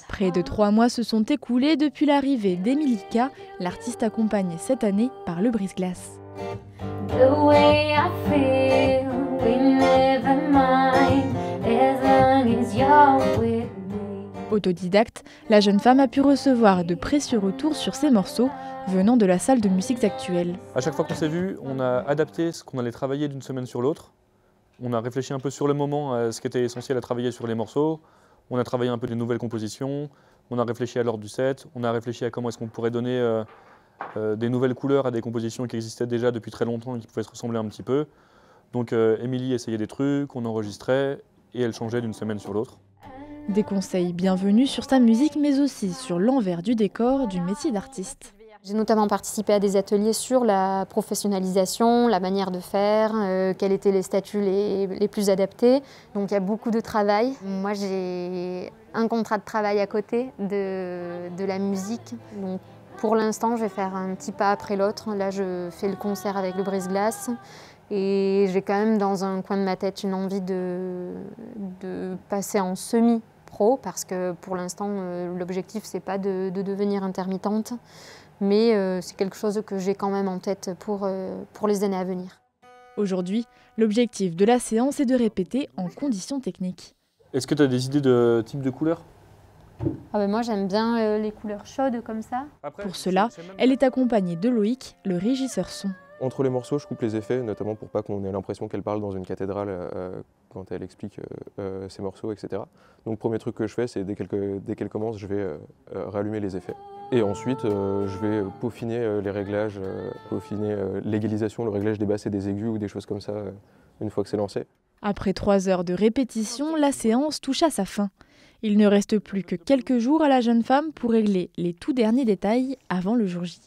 Près de 3 mois se sont écoulés depuis l'arrivée d'Emilika. L'artiste accompagnée cette année par le brise-glace. Autodidacte, la jeune femme a pu recevoir de précieux retours sur ses morceaux venant de la salle de musique actuelle. À chaque fois qu'on s'est vu, on a adapté ce qu'on allait travailler d'une semaine sur l'autre. On a réfléchi un peu sur le moment à ce qui était essentiel à travailler sur les morceaux. On a travaillé un peu des nouvelles compositions. On a réfléchi à l'ordre du set. On a réfléchi à comment est-ce qu'on pourrait donner des nouvelles couleurs à des compositions qui existaient déjà depuis très longtemps et qui pouvaient se ressembler un petit peu. Donc Émilie essayait des trucs, on enregistrait et elle changeait d'une semaine sur l'autre. Des conseils bienvenus sur sa musique, mais aussi sur l'envers du décor du métier d'artiste. J'ai notamment participé à des ateliers sur la professionnalisation, la manière de faire, quels étaient les statuts les plus adaptés. Donc il y a beaucoup de travail. Moi j'ai un contrat de travail à côté de la musique. Donc pour l'instant je vais faire un petit pas après l'autre. Là je fais le concert avec le brise-glace. Et j'ai quand même dans un coin de ma tête une envie de passer en semi-pro parce que pour l'instant l'objectif c'est pas de devenir intermittente. Mais c'est quelque chose que j'ai quand même en tête pour les années à venir. Aujourd'hui, l'objectif de la séance est de répéter en conditions techniques. Est-ce que tu as des idées de type de couleur ? Moi j'aime bien les couleurs chaudes comme ça. Pour cela, elle est accompagnée de Loïc, le régisseur son. Entre les morceaux, je coupe les effets, notamment pour pas qu'on ait l'impression qu'elle parle dans une cathédrale quand elle explique ses morceaux, etc. Donc premier truc que je fais, c'est dès qu'elle commence, je vais rallumer les effets. Et ensuite, je vais peaufiner les réglages, peaufiner l'égalisation, le réglage des basses et des aigus ou des choses comme ça, une fois que c'est lancé. Après 3 heures de répétition, la séance touche à sa fin. Il ne reste plus que quelques jours à la jeune femme pour régler les tout derniers détails avant le jour J.